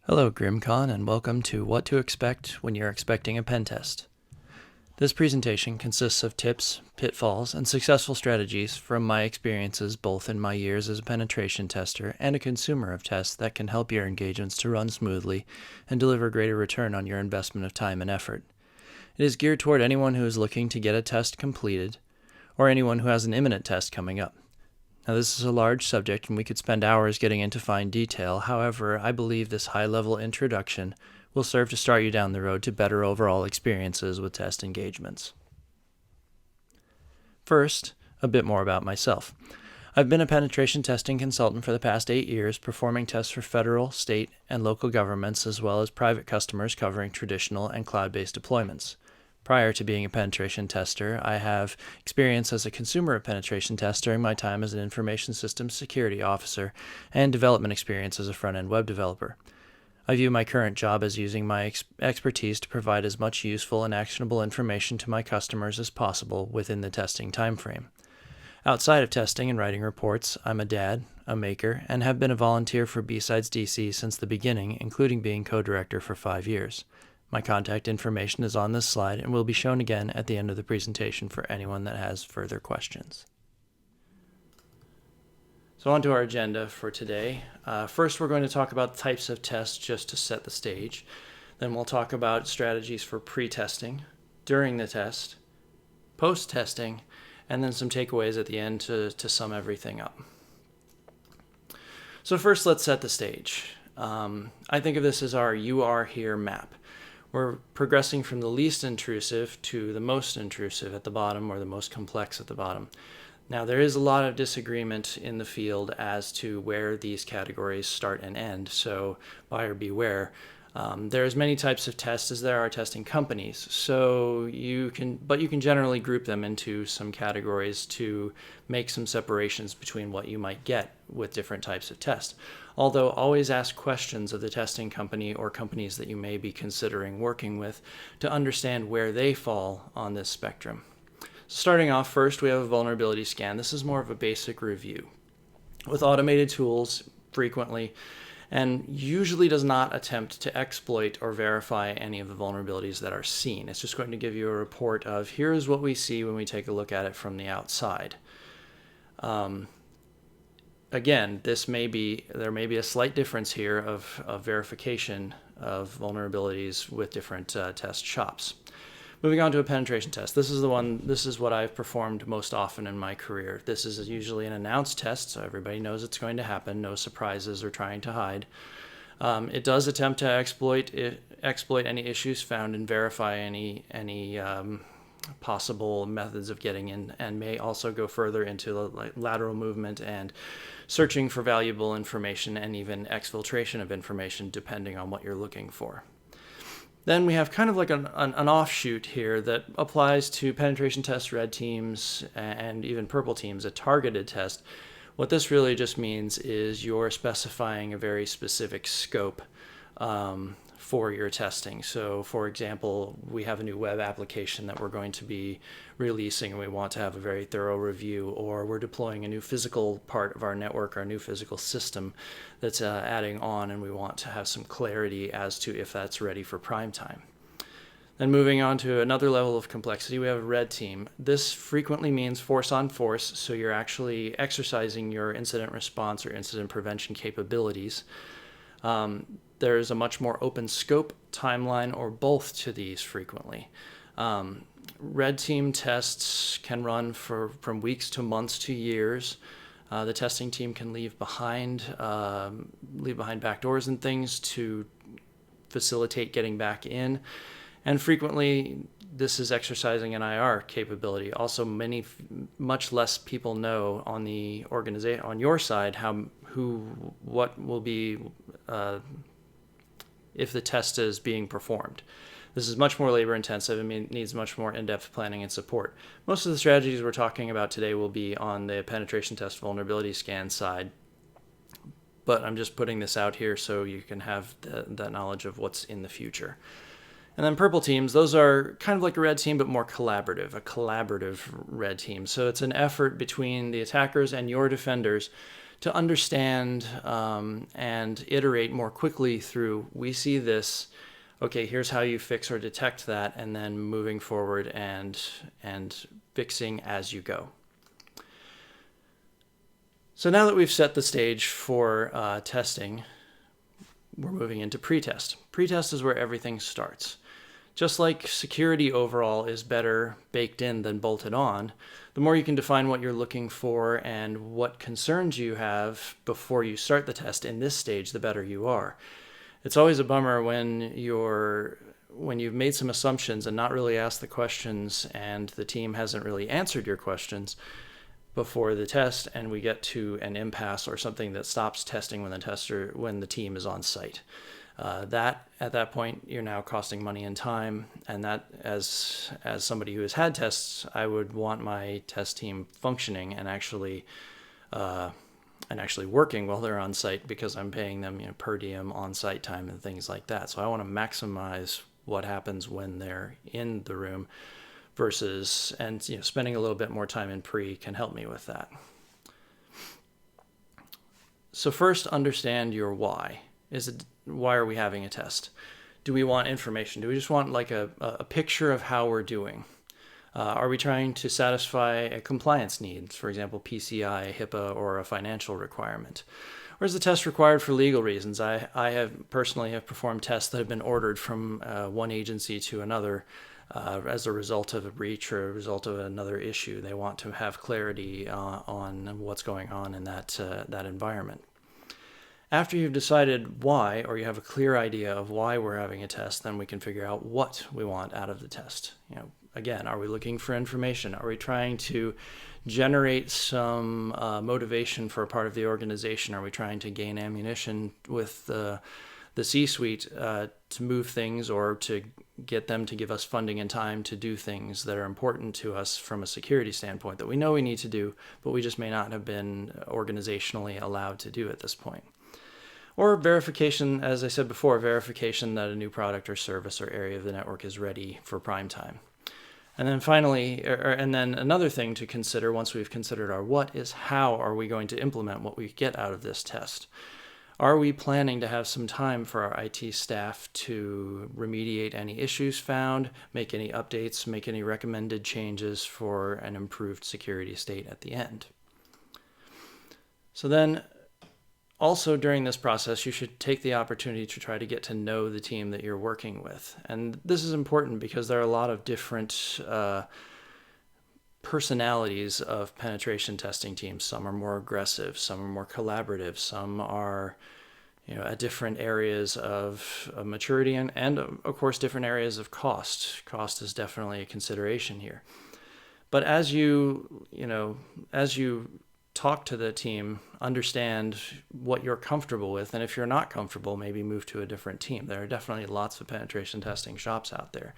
Hello, GRIMMCon, and welcome to What to Expect When You're Expecting a Pen Test. This presentation consists of tips, pitfalls, and successful strategies from my experiences both in my years as a penetration tester and a consumer of tests that can help your engagements to run smoothly and deliver greater return on your investment of time and effort. It is geared toward anyone who is looking to get a test completed or anyone who has an imminent test coming up. Now, this is a large subject, and we could spend hours getting into fine detail. However, I believe this high-level introduction will serve to start you down the road to better overall experiences with test engagements. First, a bit more about myself. I've been a penetration testing consultant for the past 8 years, performing tests for federal, state, and local governments, as well as private customers covering traditional and cloud-based deployments. Prior to being a penetration tester, I have experience as a consumer penetration test during my time as an information systems security officer and development experience as a front-end web developer. I view my current job as using my expertise to provide as much useful and actionable information to my customers as possible within the testing timeframe. Outside of testing and writing reports, I'm a dad, a maker, and have been a volunteer for B-Sides DC since the beginning, including being co-director for 5 years. My contact information is on this slide and will be shown again at the end of the presentation for anyone that has further questions. So on to our agenda for today. First, we're going to talk about types of tests just to set the stage. Then we'll talk about strategies for pre-testing, during the test, post-testing, and then some takeaways at the end to sum everything up. So first, let's set the stage. I think of this as our "you are here" map. We're progressing from the least intrusive to the most intrusive at the bottom, or the most complex at the bottom. Now, there is a lot of disagreement in the field as to where these categories start and end, so buyer beware. There's many types of tests as there are testing companies, so you can generally group them into some categories to make some separations between what you might get with different types of tests. Although always ask questions of the testing company or companies that you may be considering working with to understand where they fall on this spectrum. So starting off, first we have a vulnerability scan. This is more of a basic review with automated tools frequently, and usually does not attempt to exploit or verify any of the vulnerabilities that are seen. It's just going to give you a report of here's what we see when we take a look at it from the outside. Again, there may be a slight difference here of verification of vulnerabilities with different test shops. Moving on to a penetration test. This is what I've performed most often in my career. This is usually an announced test, so everybody knows it's going to happen, no surprises or trying to hide. It does attempt to exploit any issues found and verify any possible methods of getting in, and may also go further into lateral movement and searching for valuable information and even exfiltration of information depending on what you're looking for. Then we have kind of like an offshoot here that applies to penetration test red teams and even purple teams, a targeted test. What this really just means is you're specifying a very specific scope for your testing. So for example, we have a new web application that we're going to be releasing and we want to have a very thorough review, or we're deploying a new physical part of our network, our new physical system that's adding on, and we want to have some clarity as to if that's ready for prime time. Then moving on to another level of complexity, we have a red team. This frequently means force on force, so you're actually exercising your incident response or incident prevention capabilities. There's a much more open scope, timeline, or both to these frequently. Red team tests can run from weeks to months to years. The testing team can leave behind backdoors and things to facilitate getting back in. And frequently, this is exercising an IR capability. Also, much less people know on the organization, on your side, what will be if the test is being performed. This is much more labor intensive. It needs much more in-depth planning and support. Most of the strategies we're talking about today will be on the penetration test vulnerability scan side, but I'm just putting this out here so you can have that knowledge of what's in the future. And then purple teams, those are kind of like a red team, but more collaborative, a collaborative red team. So it's an effort between the attackers and your defenders to understand and iterate more quickly through, we see this, okay, here's how you fix or detect that, and then moving forward and fixing as you go. So now that we've set the stage for testing, we're moving into pretest. Pretest is where everything starts. Just like security overall is better baked in than bolted on, the more you can define what you're looking for and what concerns you have before you start the test in this stage, the better you are. It's always a bummer when you've made some assumptions and not really asked the questions, and the team hasn't really answered your questions before the test, and we get to an impasse or something that stops testing when the team is on site. That at that point, you're now costing money and time, and that as somebody who has had tests, I would want my test team functioning and actually working while they're on site, because I'm paying them per diem on site time and things like that. So I want to maximize what happens when they're in the room versus, and spending a little bit more time in pre can help me with that. So first, understand your why. Why are we having a test? Do we want information? Do we just want like a picture of how we're doing? Are we trying to satisfy a compliance needs, for example, PCI, HIPAA, or a financial requirement? Or is the test required for legal reasons? I have personally performed tests that have been ordered from one agency to another as a result of a breach or a result of another issue. They want to have clarity on what's going on in that environment. After you've decided why, or you have a clear idea of why we're having a test, then we can figure out what we want out of the test. Again, are we looking for information? Are we trying to generate some motivation for a part of the organization? Are we trying to gain ammunition with the C-suite to move things, or to get them to give us funding and time to do things that are important to us from a security standpoint that we know we need to do, but we just may not have been organizationally allowed to do at this point? Or verification, as I said before, verification that a new product or service or area of the network is ready for prime time. And then finally, and then another thing to consider once we've considered our what is, how are we going to implement what we get out of this test? Are we planning to have some time for our IT staff to remediate any issues found, make any updates, make any recommended changes for an improved security state at the end? So then, also during this process, you should take the opportunity to try to get to know the team that you're working with. And this is important because there are a lot of different personalities of penetration testing teams. Some are more aggressive, some are more collaborative, some are at different areas of maturity and of course different areas of cost. Cost is definitely a consideration here. But as you talk to the team, understand what you're comfortable with, and if you're not comfortable, maybe move to a different team. There are definitely lots of penetration testing shops out there.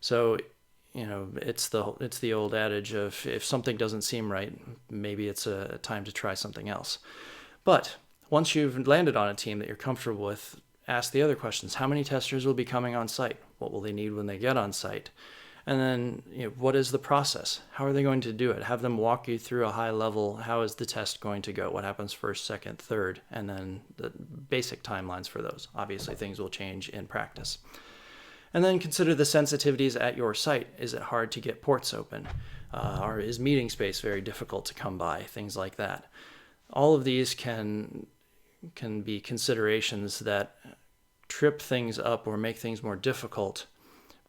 So, it's the old adage of, if something doesn't seem right, maybe it's a time to try something else. But once you've landed on a team that you're comfortable with, ask the other questions. How many testers will be coming on site? What will they need when they get on site? And then, what is the process? How are they going to do it? Have them walk you through a high level. How is the test going to go? What happens first, second, third? And then the basic timelines for those. Obviously, things will change in practice. And then consider the sensitivities at your site. Is it hard to get ports open? Or is meeting space very difficult to come by? Things like that. All of these can be considerations that trip things up or make things more difficult.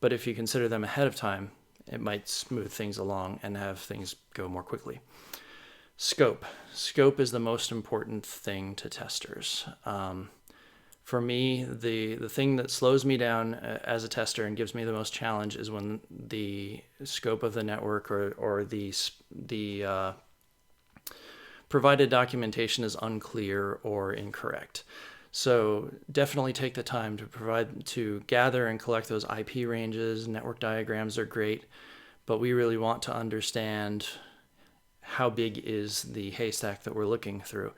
But if you consider them ahead of time, it might smooth things along and have things go more quickly. Scope. Scope is the most important thing to testers. For me, the thing that slows me down as a tester and gives me the most challenge is when the scope of the network or the provided documentation is unclear or incorrect. So definitely take the time to gather and collect those IP ranges. Network diagrams are great, but we really want to understand how big is the haystack that we're looking through.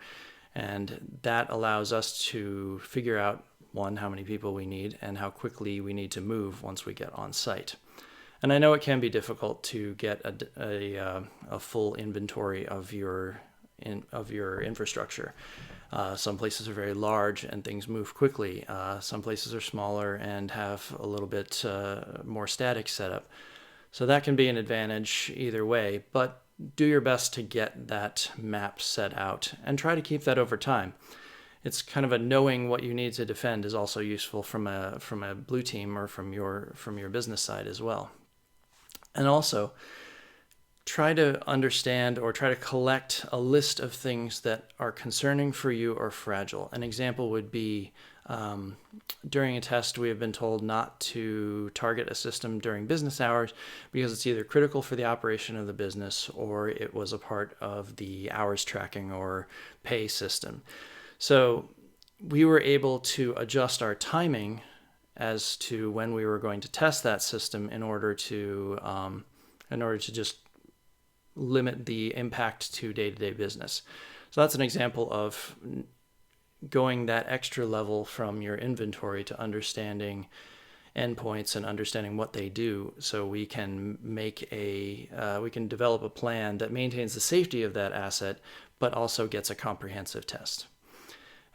And that allows us to figure out, one, how many people we need and how quickly we need to move once we get on site. And I know it can be difficult to get a full inventory of your of your infrastructure. Some places are very large and things move quickly. Some places are smaller and have a little bit more static setup. So that can be an advantage either way, but do your best to get that map set out and try to keep that over time. It's kind of a knowing what you need to defend is also useful from a blue team or from your business side as well. And also, try to understand or try to collect a list of things that are concerning for you or fragile. An example would be during a test, we have been told not to target a system during business hours because it's either critical for the operation of the business or it was a part of the hours tracking or pay system. So we were able to adjust our timing as to when we were going to test that system in order to just limit the impact to day-to-day business. So that's an example of going that extra level from your inventory to understanding endpoints and understanding what they do, so we can we can develop a plan that maintains the safety of that asset, but also gets a comprehensive test.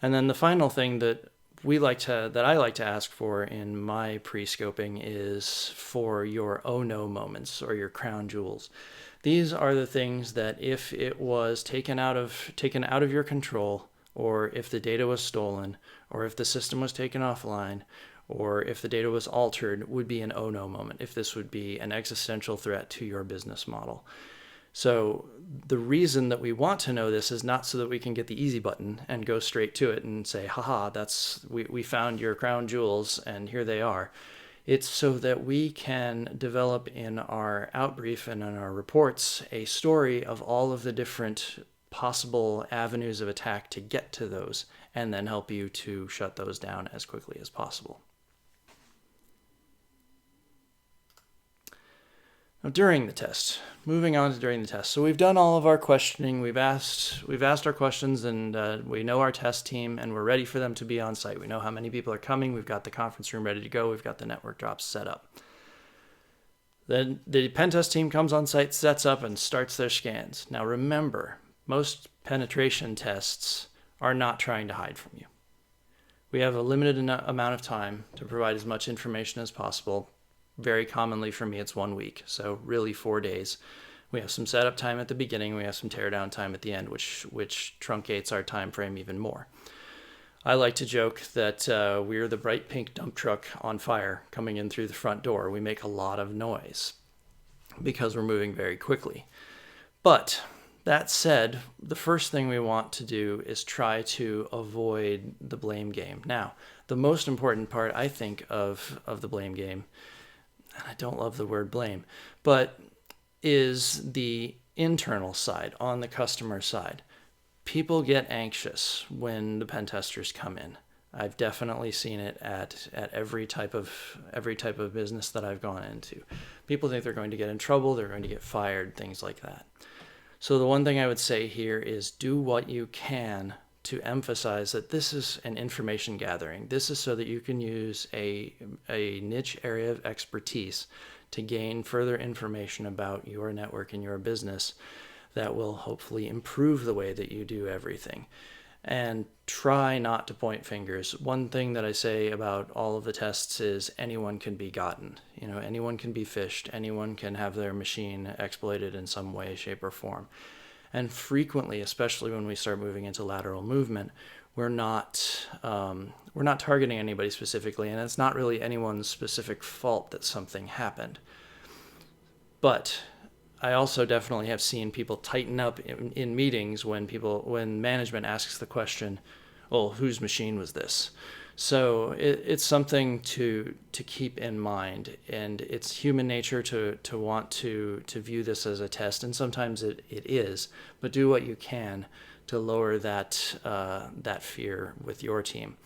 And then the final thing that I like to ask for in my pre-scoping is for your oh no moments or your crown jewels. These are the things that if it was taken out of your control, or if the data was stolen, or if the system was taken offline, or if the data was altered, would be an oh no moment, if this would be an existential threat to your business model. So the reason that we want to know this is not so that we can get the easy button and go straight to it and say, haha, we found your crown jewels and here they are. It's so that we can develop in our outbrief and in our reports a story of all of the different possible avenues of attack to get to those, and then help you to shut those down as quickly as possible. Now, during the test, moving on to during the test. So we've done all of our questioning. We've asked our questions, and we know our test team, and we're ready for them to be on site. We know how many people are coming. We've got the conference room ready to go. We've got the network drops set up. Then the Pentest team comes on site, sets up, and starts their scans. Now remember, most penetration tests are not trying to hide from you. We have a limited amount of time to provide as much information as possible. Very commonly for me, it's 1 week. So really 4 days. We have some setup time at the beginning. We have some teardown time at the end, which truncates our time frame even more. I like to joke that we're the bright pink dump truck on fire coming in through the front door. We make a lot of noise because we're moving very quickly. But that said, the first thing we want to do is try to avoid the blame game. Now, the most important part, I think, of the blame game, and I don't love the word blame, but is the internal side, on the customer side. People get anxious when the pen testers come in. I've definitely seen it at every type of business that I've gone into. People think they're going to get in trouble, they're going to get fired, things like that. So the one thing I would say here is do what you can to emphasize that this is an information gathering. This is so that you can use a niche area of expertise to gain further information about your network and your business that will hopefully improve the way that you do everything. And try not to point fingers. One thing that I say about all of the tests is anyone can be gotten. Anyone can be phished. Anyone can have their machine exploited in some way, shape, or form. And frequently, especially when we start moving into lateral movement, we're not targeting anybody specifically, and it's not really anyone's specific fault that something happened. But I also definitely have seen people tighten up in meetings when management asks the question, well, whose machine was this? So it's something to keep in mind, and it's human nature to want to view this as a test, and sometimes it is, but do what you can to lower that fear with your team.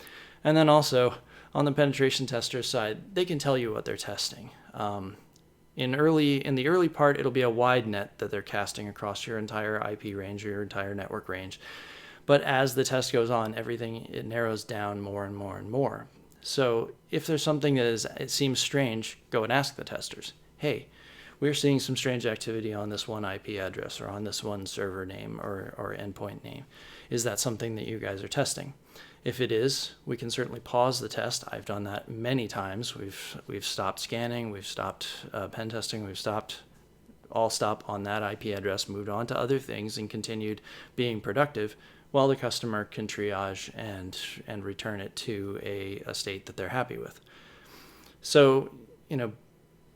And then also on the penetration tester side, they can tell you what they're testing. In the early part, it'll be a wide net that they're casting across your entire IP range or your entire network range. But as the test goes on, it narrows down more and more and more. So if there's something it seems strange, go and ask the testers. Hey, we're seeing some strange activity on this one IP address or on this one server name or endpoint name. Is that something that you guys are testing? If it is, we can certainly pause the test. I've done that many times. We've stopped scanning, we've stopped pen testing, we've stopped on that IP address, moved on to other things, and continued being productive while the customer can triage and return it to a state that they're happy with. So,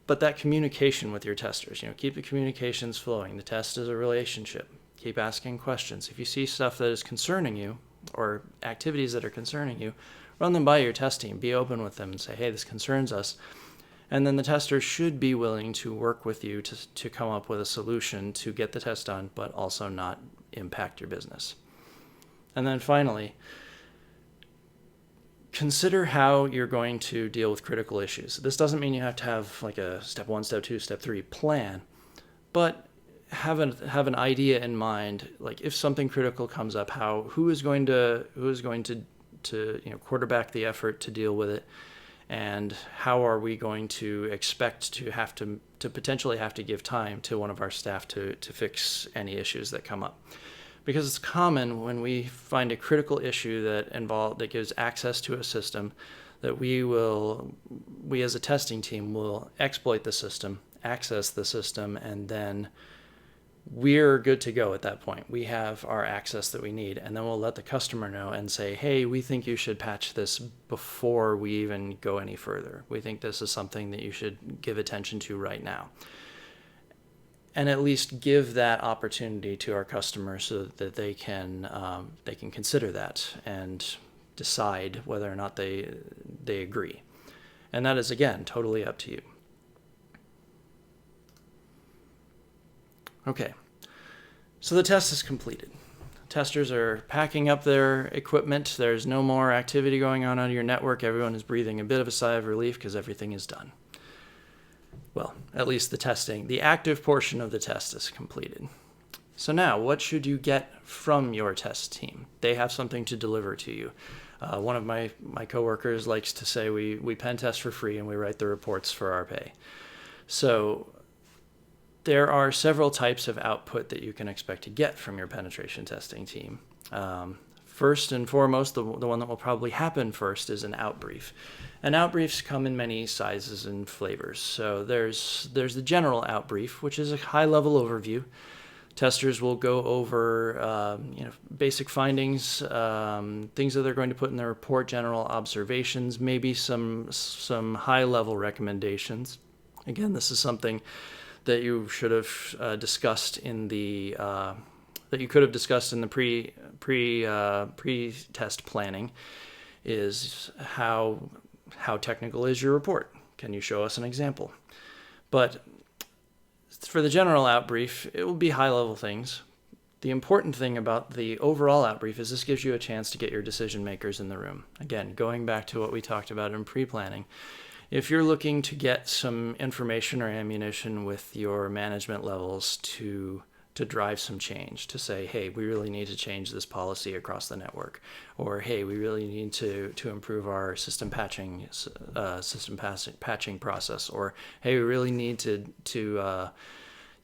but that communication with your testers, keep the communications flowing. The test is a relationship. Keep asking questions. If you see stuff that is concerning you or activities that are concerning you, run them by your test team. Be open with them and say, hey, this concerns us. And then the testers should be willing to work with you to come up with a solution to get the test done, but also not impact your business. And then finally, consider how you're going to deal with critical issues. This doesn't mean you have to have like a step 1, step 2, step 3 plan, but have an idea in mind. Like if something critical comes up, who is going to quarterback the effort to deal with it, and how are we going to expect to potentially have to give time to one of our staff to fix any issues that come up. Because it's common when we find a critical issue that gives access to a system, that we as a testing team will exploit the system, access the system, and then we're good to go at that point. We have our access that we need, and then we'll let the customer know and say, hey, we think you should patch this before we even go any further. We think this is something that you should give attention to right now. And at least give that opportunity to our customers so that they can consider that and decide whether or not they agree. And that is, again, totally up to you. Okay, so the test is completed. Testers are packing up their equipment. There's no more activity going on your network. Everyone is breathing a bit of a sigh of relief because everything is done. Well, at least the active portion of the test is completed. So now, what should you get from your test team? They have something to deliver to you. One of my coworkers likes to say we pen test for free and we write the reports for our pay. So there are several types of output that you can expect to get from your penetration testing team. First and foremost, the one that will probably happen first is an outbrief. And outbriefs come in many sizes and flavors. So there's the general outbrief, which is a high-level overview. Testers will go over basic findings, things that they're going to put in their report, general observations, maybe some high-level recommendations. Again, this is something that you should have discussed in the that you could have discussed in the pre-test planning. Is how technical is your report? Can you show us an example? But for the general outbrief, it will be high-level things. The important thing about the overall outbrief is this gives you a chance to get your decision makers in the room. Again, going back to what we talked about in pre-planning, if you're looking to get some information or ammunition with your management levels to drive some change, to say, hey, we really need to change this policy across the network, or hey, we really need to improve our system patching process, or hey, we really need to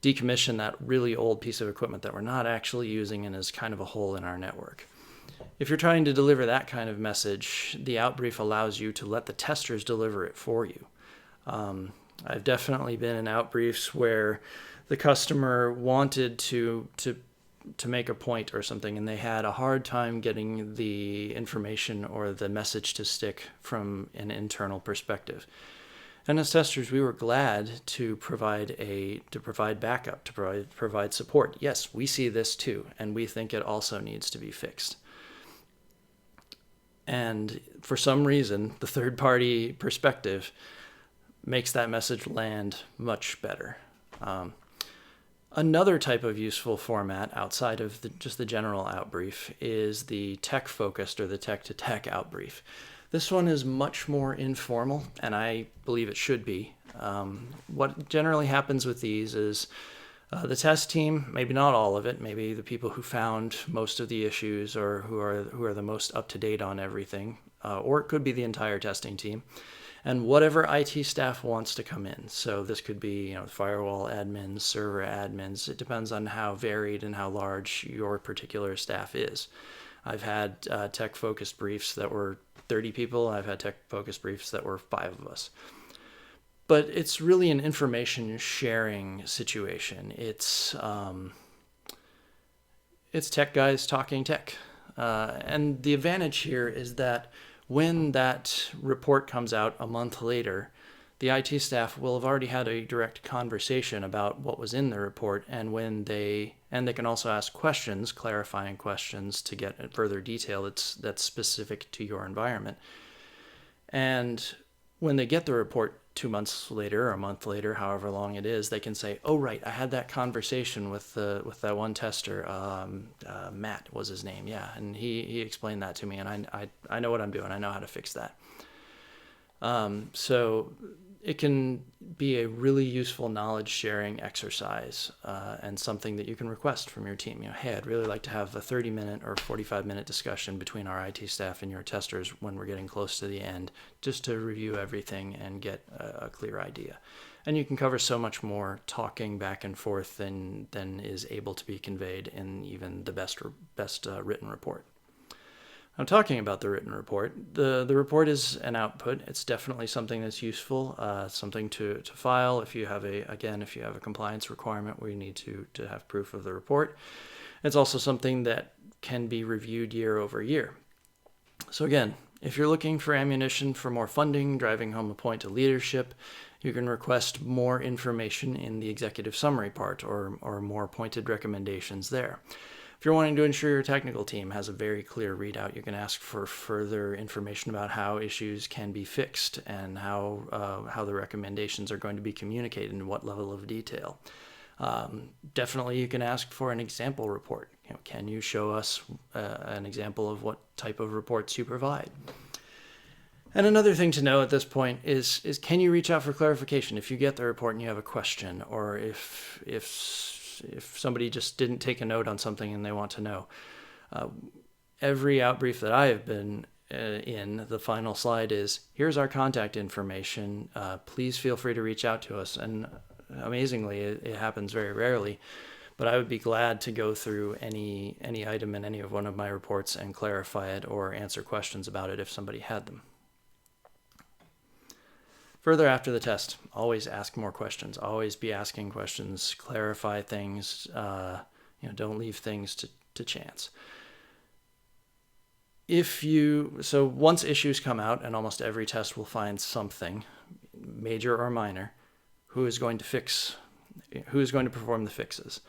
decommission that really old piece of equipment that we're not actually using and is kind of a hole in our network. If you're trying to deliver that kind of message, the outbrief allows you to let the testers deliver it for you. I've definitely been in outbriefs where the customer wanted to make a point or something, and they had a hard time getting the information or the message to stick from an internal perspective. And as testers, we were glad to provide backup, to provide support. Yes, we see this too, and we think it also needs to be fixed. And for some reason, the third-party perspective makes that message land much better. Another type of useful format outside of just the general outbrief is the tech-focused or the tech-to-tech outbrief. This one is much more informal, and I believe it should be. What generally happens with these is The test team, maybe not all of it, maybe the people who found most of the issues or who are the most up to date on everything, or it could be the entire testing team, and whatever IT staff wants to come in. So this could be, firewall admins, server admins. It depends on how varied and how large your particular staff is. I've had tech-focused briefs that were 30 people. I've had tech-focused briefs that were 5 of us. But it's really an information sharing situation. It's tech guys talking tech. And the advantage here is that when that report comes out a month later, the IT staff will have already had a direct conversation about what was in the report, and they can also ask questions, clarifying questions to get further detail that's specific to your environment. And when they get the report 2 months later or a month later, however long it is, they can say, "Oh, right, I had that conversation with that one tester, Matt was his name, yeah, and he explained that to me, and I know what I'm doing. I know how to fix that." So it can be a really useful knowledge sharing exercise, and something that you can request from your team. Hey, I'd really like to have a 30-minute or 45-minute discussion between our IT staff and your testers when we're getting close to the end, just to review everything and get a clear idea. And you can cover so much more talking back and forth than is able to be conveyed in even the best written report. I'm talking about the written report. The report is an output. It's definitely something that's useful, something to file if you have a compliance requirement where you need to have proof of the report. It's also something that can be reviewed year over year. So again, if you're looking for ammunition for more funding, driving home a point to leadership, you can request more information in the executive summary part or more pointed recommendations there. If you're wanting to ensure your technical team has a very clear readout, you can ask for further information about how issues can be fixed and how the recommendations are going to be communicated and what level of detail. Definitely you can ask for an example report. Can you show us an example of what type of reports you provide? And another thing to know at this point is can you reach out for clarification if you get the report and you have a question, or if somebody just didn't take a note on something and they want to know. Every outbrief that I have been in, the final slide is, here's our contact information. Please feel free to reach out to us. And amazingly, it happens very rarely. But I would be glad to go through any item in any of one of my reports and clarify it or answer questions about it if somebody had them. Further after the test, always ask more questions. Always be asking questions. Clarify things. Don't leave things to chance. So once issues come out, and almost every test will find something, major or minor, who is going to perform the fixes?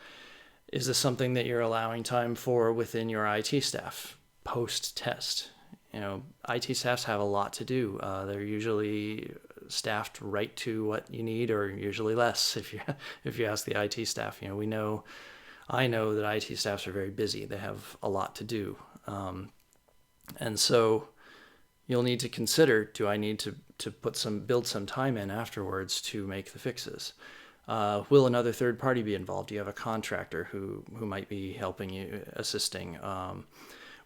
Is this something that you're allowing time for within your IT staff? Post-test. IT staffs have a lot to do. They're usually staffed right to what you need, or usually less if you ask the IT staff. I know that IT staffs are very busy. They have a lot to do. And so you'll need to consider, do I need to build some time in afterwards to make the fixes? Will another third party be involved? Do you have a contractor who might be helping you, assisting?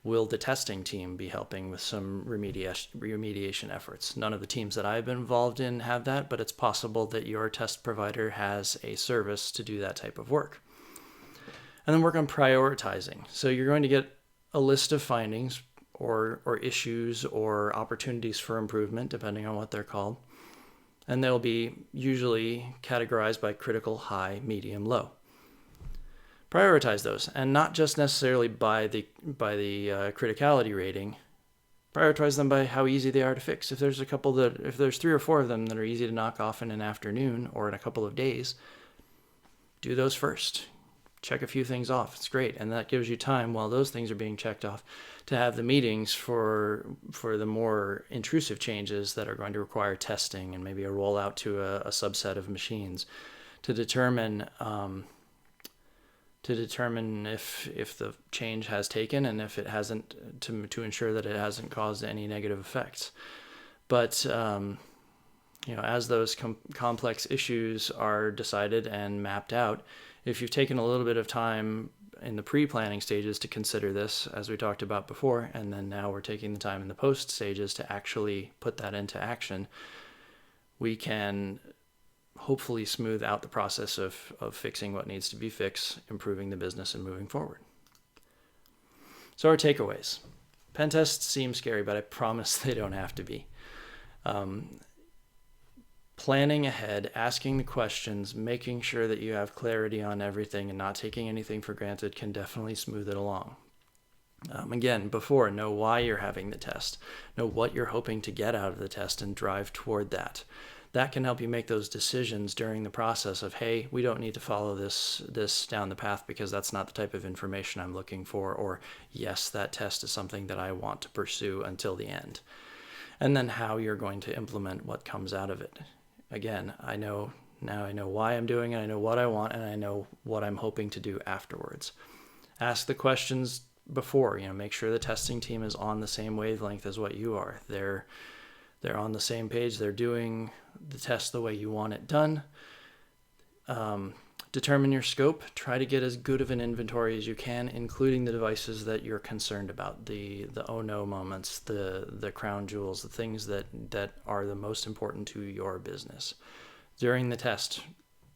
Will the testing team be helping with some remediation efforts? None of the teams that I've been involved in have that, but it's possible that your test provider has a service to do that type of work. And then work on prioritizing. So you're going to get a list of findings or issues or opportunities for improvement, depending on what they're called. And they'll be usually categorized by critical, high, medium, low. Prioritize those, and not just necessarily by the criticality rating. Prioritize them by how easy they are to fix. If there's 3 or 4 of them that are easy to knock off in an afternoon or in a couple of days, do those first. Check a few things off. It's great, and that gives you time while those things are being checked off to have the meetings for the more intrusive changes that are going to require testing and maybe a rollout to a subset of machines to determine if the change has taken and if it hasn't, to ensure that it hasn't caused any negative effects. But as those complex issues are decided and mapped out, If you've taken a little bit of time in the pre-planning stages to consider this, as we talked about before, and then now we're taking the time in the post stages to actually put that into action, we can hopefully smooth out the process of fixing what needs to be fixed, improving the business, and moving forward. So our takeaways. Pen tests seem scary, but I promise they don't have to be. Planning ahead, asking the questions, making sure that you have clarity on everything and not taking anything for granted can definitely smooth it along. Again, before, know why you're having the test. Know what you're hoping to get out of the test and drive toward that. That can help you make those decisions during the process of, hey, we don't need to follow this down the path because that's not the type of information I'm looking for, or yes, that test is something that I want to pursue until the end. And then how you're going to implement what comes out of it. Again, I know why I'm doing it, I know what I want, and I know what I'm hoping to do afterwards. Ask the questions before, make sure the testing team is on the same wavelength as what you are. They're on the same page, they're doing the test the way you want it done. Determine your scope, try to get as good of an inventory as you can, including the devices that you're concerned about, the oh no moments, the crown jewels, the things that are the most important to your business. During the test,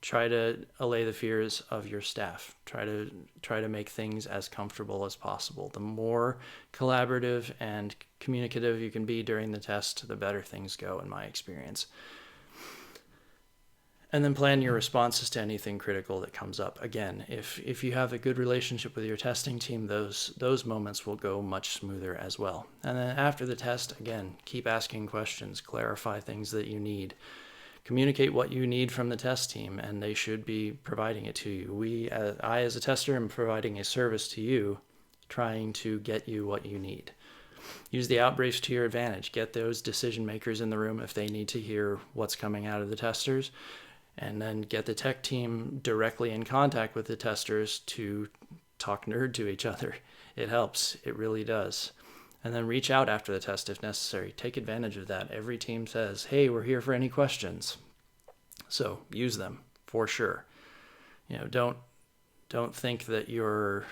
try to allay the fears of your staff. Try to make things as comfortable as possible. The more collaborative and communicative you can be during the test, the better things go, in my experience. And then plan your responses to anything critical that comes up. Again, if you have a good relationship with your testing team, those moments will go much smoother as well. And then after the test, again, keep asking questions, clarify things that you need. Communicate what you need from the test team, and they should be providing it to you. I, as a tester, am providing a service to you, trying to get you what you need. Use the outbriefs to your advantage. Get those decision makers in the room if they need to hear what's coming out of the testers, and then get the tech team directly in contact with the testers to talk nerd to each other. It helps. It really does. And then reach out after the test if necessary. Take advantage of that. Every team says, hey, we're here for any questions. So use them for sure. Don't think that you're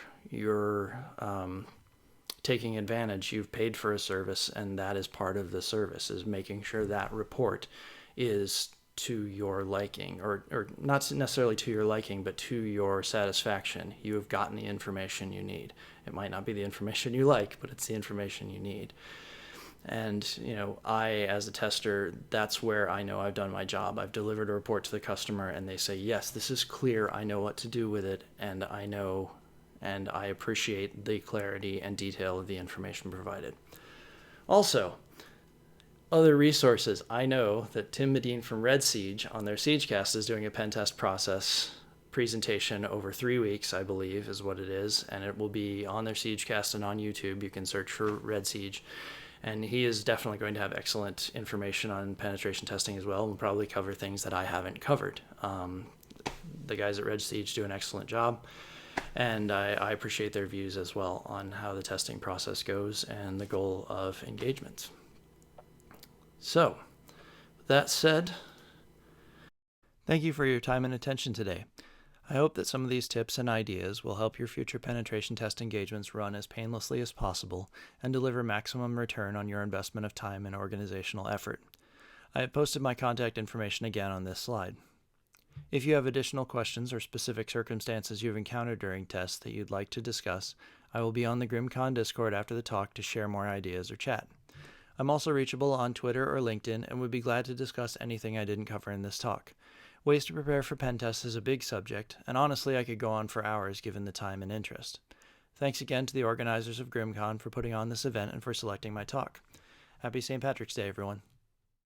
taking advantage. You've paid for a service, and that is part of the service, is making sure that report is to your liking, or not necessarily to your liking, but to your satisfaction. You have gotten the information you need. It might not be the information you like, but it's the information you need. And, I, as a tester, that's where I know I've done my job. I've delivered a report to the customer, and they say, yes, this is clear. I know what to do with it, and I know, and I appreciate the clarity and detail of the information provided. Also, other resources. I know that Tim Medine from Red Siege on their Siegecast is doing a pen test process presentation over 3 weeks, I believe is what it is, and it will be on their Siegecast and on YouTube. You can search for Red Siege, and he is definitely going to have excellent information on penetration testing as well, and will probably cover things that I haven't covered. The guys at Red Siege do an excellent job, and I appreciate their views as well on how the testing process goes and the goal of engagement. So, with that said, thank you for your time and attention today. I hope that some of these tips and ideas will help your future penetration test engagements run as painlessly as possible and deliver maximum return on your investment of time and organizational effort. I have posted my contact information again on this slide. If you have additional questions or specific circumstances you've encountered during tests that you'd like to discuss, I will be on the GRIMMCon Discord after the talk to share more ideas or chat. I'm also reachable on Twitter or LinkedIn and would be glad to discuss anything I didn't cover in this talk. Ways to prepare for pen tests is a big subject, and honestly I could go on for hours given the time and interest. Thanks again to the organizers of GRIMMCon for putting on this event and for selecting my talk. Happy St. Patrick's Day, everyone.